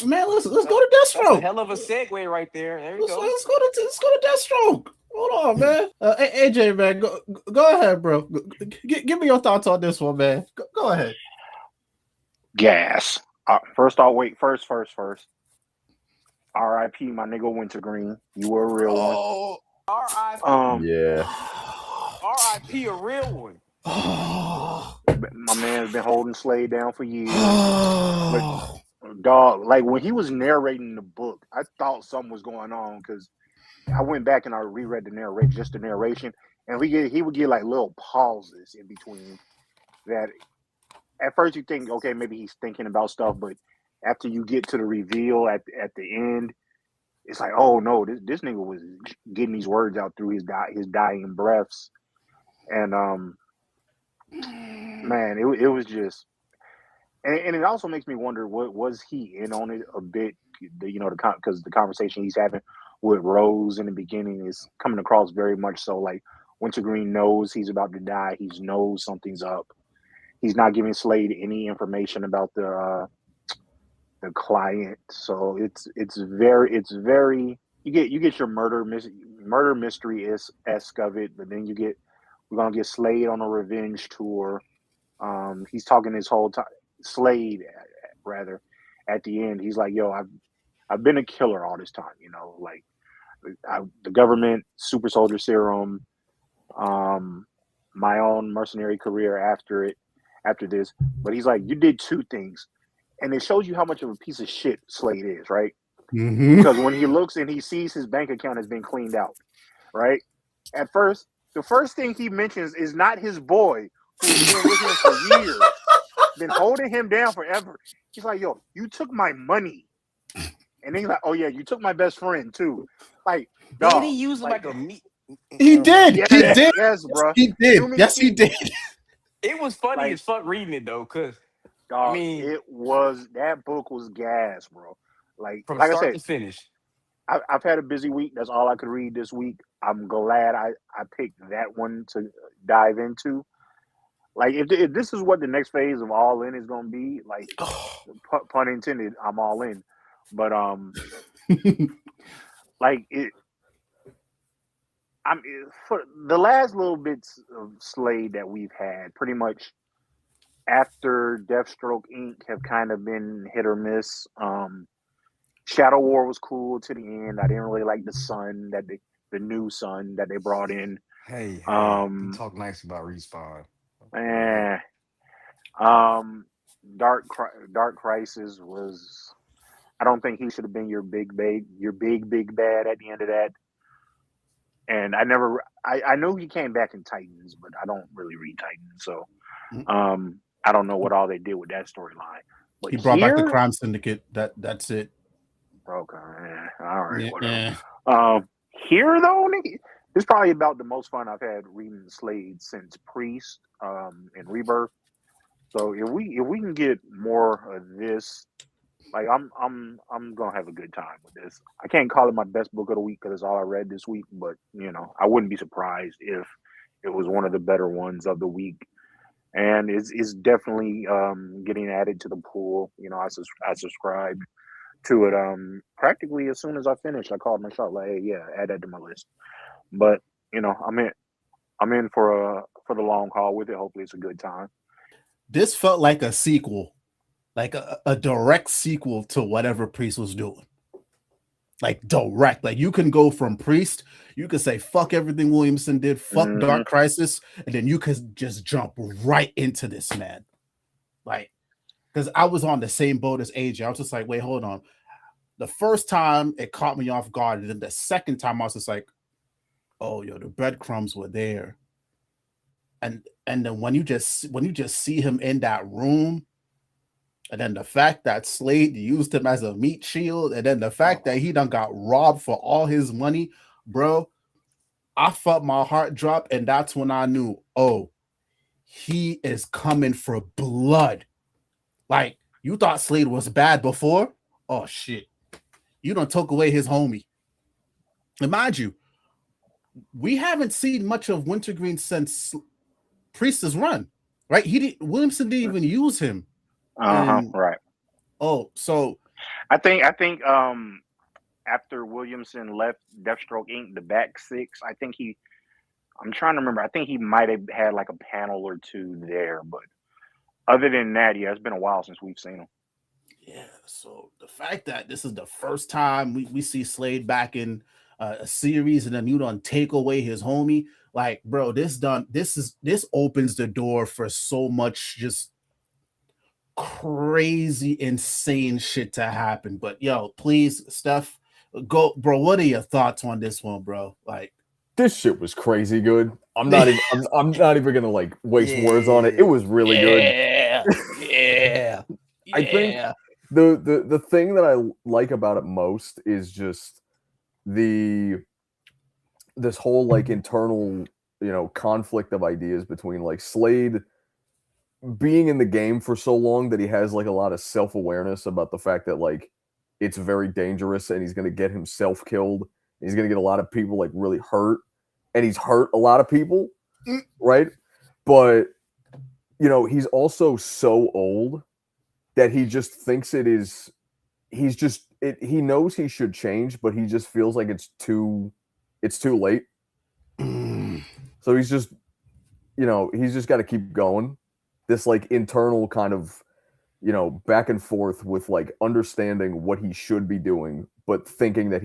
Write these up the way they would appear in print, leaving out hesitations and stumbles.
Man, let's go to That's a Deathstroke. hell of a segue right there. There you go. Let's go to Deathstroke. Hold on, man. AJ, man, go ahead, bro. Give me your thoughts on this one, man. Go ahead. Gas. First, I'll wait. First. R.I.P. My nigga Wintergreen. You were a real one. Oh, Um, Yeah. R.I.P. a real one. my man's been holding Slade down for years. But dog, like when he was narrating the book, I thought something was going on because I went back and I reread the narration, and he would get like little pauses in between that. At first, you think, okay, maybe he's thinking about stuff, but after you get to the reveal at the end, it's like, oh no, this nigga was getting these words out through his dying breaths, and man, it was just, and it also makes me wonder, what was he in on it a bit, because the conversation he's having with Rose in the beginning is coming across very much so like Wintergreen knows he's about to die, he knows something's up. He's not giving Slade any information about the client, so it's very you get your murder mystery esque of it, but then we're gonna get Slade on a revenge tour. He's talking his whole time. Slade, rather, at the end, he's like, "Yo, I've been a killer all this time. Like the government, super soldier serum, my own mercenary career after this." But he's like, "You did two things," and it shows you how much of a piece of shit Slade is, right? mm-hmm. Because when he looks and he sees his bank account has been cleaned out, right? At first, the first thing he mentions is not his boy who's been with him for years, been holding him down forever. He's like, "Yo, you took my money," and then he's like, "Oh yeah, you took my best friend too." Like, Did dog, he use him like, like a meat? He Never mind. did. yes, He did. yes, bro. He did. Yes, he did. It was funny Like, as fuck reading it though, cause I dog, mean, that book was gas, bro. from Like I start said, to finish. I've had a busy week. That's all I could read this week. I'm glad I picked that one to dive into. Like if this is what the next phase of All In is going to be, like pun intended, I'm all in. But like for the last little bits of Slade that we've had, pretty much after Deathstroke Inc. have kind of been hit or miss. Shadow War was cool to the end. I didn't really like the new son that they brought in. Hey, you talk nice about Respawn. Right. Eh, um, Dark Crisis was. I don't think he should have been your big bad at the end of that. And I know he came back in Titans, but I don't really read Titans, so I don't know what all they did with that storyline. But He brought back the crime syndicate. That's it. Okay, all right, Yeah. whatever. Here though, nigga, this is probably about the most fun I've had reading Slade since Priest, and Rebirth. So if we can get more of this, like I'm gonna have a good time with this. I can't call it my best book of the week because it's all I read this week, but I wouldn't be surprised if it was one of the better ones of the week. And it's definitely getting added to the pool. I subscribed to it practically as soon as I finished. I called my shot like, hey, yeah, add that to my list. But I'm in for the long haul with it. Hopefully, it's a good time. This felt like a sequel, like a direct sequel to whatever Priest was doing. Like direct, like you can go from Priest, you could say fuck everything Williamson did, fuck Dark Crisis, and then you could just jump right into this, man. Like, because I was on the same boat as AJ. I was just like, wait, hold on. The first time it caught me off guard, and then the second time I was just like, oh, yo, the breadcrumbs were there. And then when you just see him in that room, and then the fact that Slade used him as a meat shield, and then the fact that he done got robbed for all his money, bro, I felt my heart drop, and that's when I knew, oh, he is coming for blood. Like, you thought Slade was bad before? Oh, shit. You done took away his homie. And mind you, we haven't seen much of Wintergreen since Priest's run, right? Williamson didn't even use him. Right. Oh, so I think after Williamson left Deathstroke Inc., the back six, I'm trying to remember. I think he might have had like a panel or two there, but other than that, yeah, it's been a while since we've seen him. Yeah, so the fact that this is the first time we see Slade back in a series, and then you don't take away his homie, like, bro, this opens the door for so much just crazy, insane shit to happen. But yo, please, Steph, go, bro. What are your thoughts on this one, bro? Like, this shit was crazy good. I'm not even. I'm not even gonna like waste words on it. It was really good. Yeah. I think the thing that I like about it most is just this whole like internal, conflict of ideas between like Slade being in the game for so long that he has like a lot of self-awareness about the fact that like it's very dangerous and he's going to get himself killed. He's going to get a lot of people like really hurt, and he's hurt a lot of people, right? But he's also so old that he just thinks he knows he should change, but he just feels like it's too late. So he's just got to keep going. This like internal kind of, back and forth with like understanding what he should be doing, but thinking that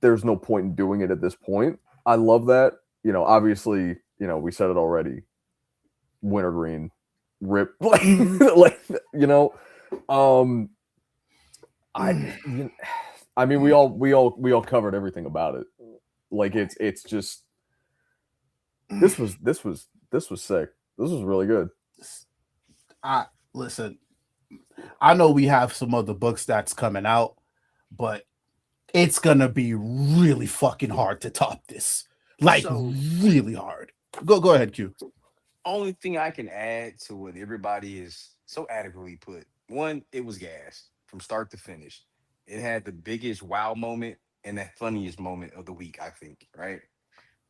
there's no point in doing it at this point. I love that. Obviously, we said it already. Wintergreen, rip, like, I mean, we all covered everything about it. Like it's just this was sick. This was really good. Listen, I know we have some other books that's coming out, but it's gonna be really fucking hard to top this. Like, really hard. Go ahead, Q. Only thing I can add to what everybody is so adequately put. One, it was gas from start to finish. It had the biggest wow moment and the funniest moment of the week, I think, right?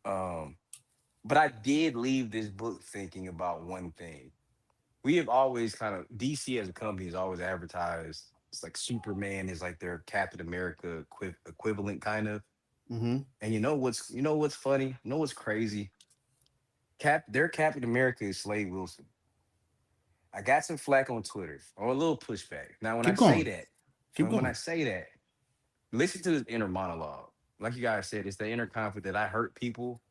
But I did leave this book thinking about one thing. We have always kind of DC as a company has always advertised it's like Superman is like their Captain America equivalent kind of. Mm-hmm. And you know what's funny? You know what's crazy? Their Captain America is Slade Wilson. I got some flack on Twitter or a little pushback. Now, when Keep I say going. that, Keep when I going. say that, listen to his inner monologue. Like you guys said, it's the inner conflict that I hurt people.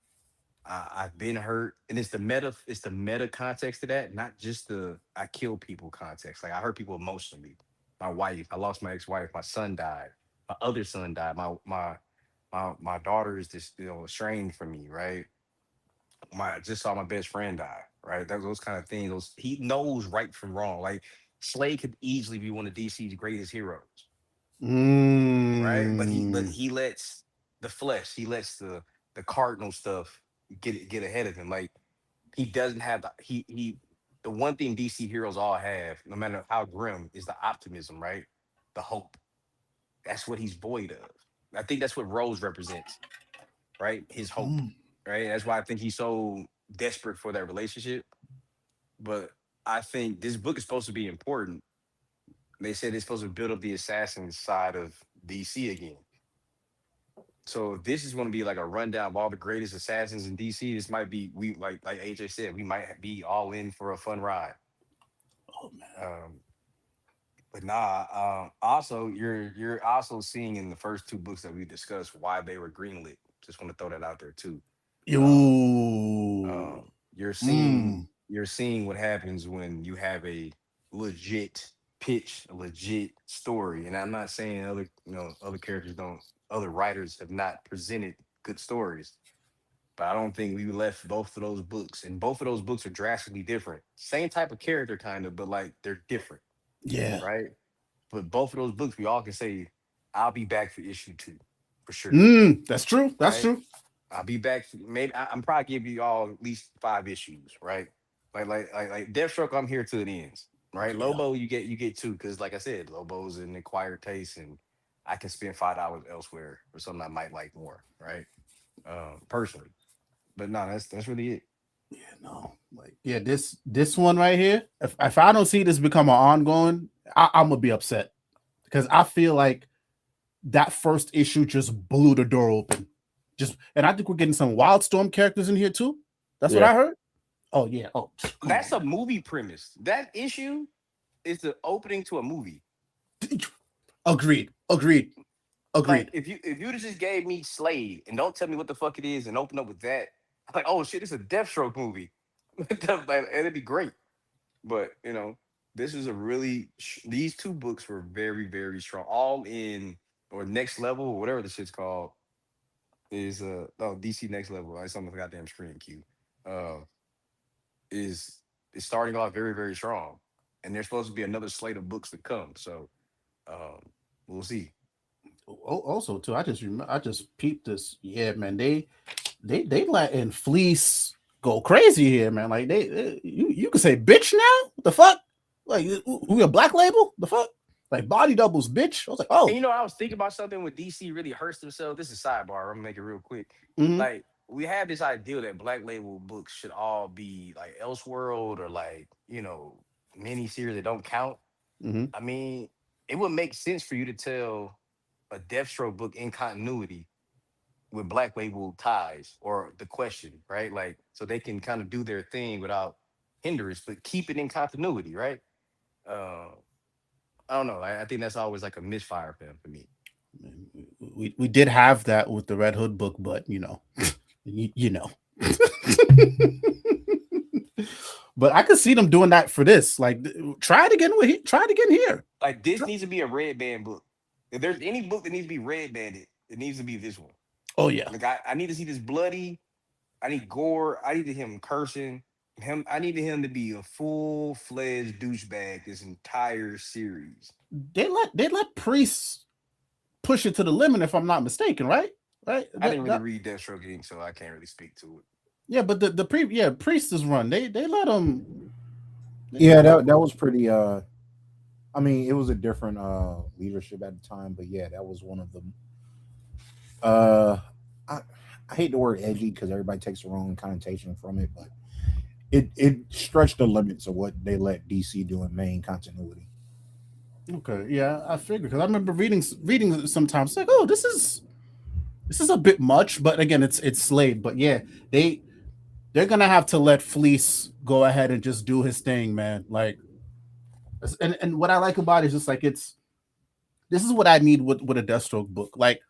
I've been hurt, and it's the meta context to that, not just the I kill people context. Like I hurt people emotionally. My wife, I lost my ex-wife. My son died. My other son died. My daughter is just estranged from me. Right. I just saw my best friend die. Right. Those kind of things. He knows right from wrong. Like Slade could easily be one of DC's greatest heroes. Right. But he lets the flesh. He lets the cardinal stuff get ahead of him. Like he doesn't have the one thing DC heroes all have, no matter how grim, is the optimism, right? The hope. That's what he's void of. I think that's what Rose represents, right? His hope, right? That's why I think he's so desperate for that relationship. But I think this book is supposed to be important. They said it's supposed to build up the assassin side of DC again. So this is going to be like a rundown of all the greatest assassins in DC. This might be we like AJ said, we might be all in for a fun ride. Oh man. But nah. Also, you're also seeing in the first two books that we discussed why they were greenlit. Just want to throw that out there too. Yo. You're seeing what happens when you have a legit pitch, a legit story. And I'm not saying other characters don't, other writers have not presented good stories. But I don't think we left both of those books, and both of those books are drastically different. Same type of character, kind of, but like they're different, Yeah. right? But both of those books, we all can say, "I'll be back for issue 2, for sure." That's true. That's Right? true. I'll be back. Maybe I'm probably giving you all at least 5 issues, right? Like Deathstroke, I'm here to the ends, right? Yeah. Lobo, you get 2 because, like I said, Lobo's an acquired taste, and I can spend $5 elsewhere for something I might like more, right? Personally, but no, that's really it. Yeah, no. Like, yeah, this one right here, if I don't see this become an ongoing, I'm gonna be upset. because I feel like that first issue just blew the door open. And I think we're getting some Wildstorm characters in here too. That's what I heard. Oh yeah. Oh, that's a movie premise. That issue is the opening to a movie. Agreed. Like if you just gave me Slade and don't tell me what the fuck it is and open up with that, I'm like, oh shit, it's a Deathstroke movie. And it'd be great. But this is a really these two books were very, very strong. All in or next level, or whatever the shit's called, is DC Next Level. It's on the goddamn screen, Q. Is starting off very, very strong. And there's supposed to be another slate of books to come. So we'll see. Also, too, I just peeped this. Yeah, man, they letting Fleece go crazy here, man. Like you could say bitch now. What the fuck? Like we a Black Label? The fuck? Like body doubles, bitch. I was like, oh. And I was thinking about something when DC really hurts themselves. This is sidebar. I'm gonna make it real quick. Mm-hmm. Like we have this idea that Black Label books should all be like Elseworld or like mini series that don't count. Mm-hmm. I mean, it would make sense for you to tell a Deathstroke book in continuity with Black Label ties or the question, right? Like, so they can kind of do their thing without hindrance, but keep it in continuity, right? I don't know. I think that's always like a misfire for me. We did have that with the Red Hood book, but But I could see them doing that for this. Like, try it again here. Like, this needs to be a red band book. If there's any book that needs to be red banded, it needs to be this one. Oh yeah. Like I need to see this bloody. I need gore. I needed him cursing. I needed him to be a full-fledged douchebag this entire series. They let priests push it to the limit, if I'm not mistaken, right? Right. I didn't really read Deathstroke Inc., so I can't really speak to it. Yeah, but the priestess run, they let them. Yeah, that was pretty. I mean, it was a different leadership at the time, but yeah, that was one of them. I hate the word edgy because everybody takes the wrong connotation from it, but it stretched the limits of what they let DC do in main continuity. Okay, yeah, I figured because I remember reading sometimes like, oh, this is a bit much, but again, it's Slade. But yeah, they're gonna have to let Fleece go ahead and just do his thing, man. Like, and what I like about it is just like this is what I need with a Deathstroke book. Like,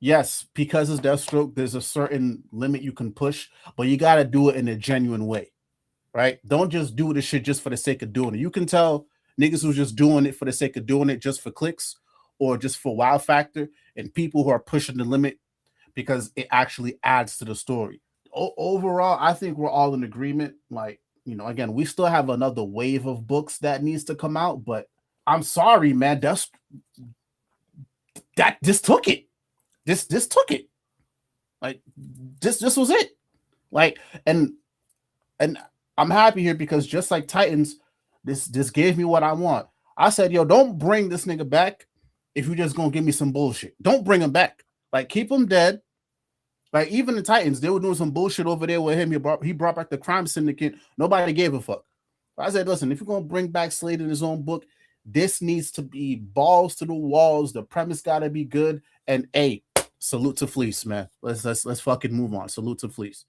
yes, because it's Deathstroke, there's a certain limit you can push, but you got to do it in a genuine way, right? Don't just do this shit just for the sake of doing it. You can tell niggas who's just doing it for the sake of doing it just for clicks or just for wow factor, and people who are pushing the limit because it actually adds to the story. Overall, I think we're all in agreement. Like, again, we still have another wave of books that needs to come out, but I'm sorry, man. This took it. This took it. Like, this was it. Like, and I'm happy here because just like Titans, this gave me what I want. I said, yo, don't bring this nigga back if you're just gonna give me some bullshit. Don't bring him back. Like, keep him dead. Like, even the Titans, they were doing some bullshit over there with him. He brought back the crime syndicate. Nobody gave a fuck. I said, listen, if you're gonna bring back Slade in his own book, this needs to be balls to the walls. The premise gotta be good. And salute to Fleece, man. Let's fucking move on. Salute to Fleece.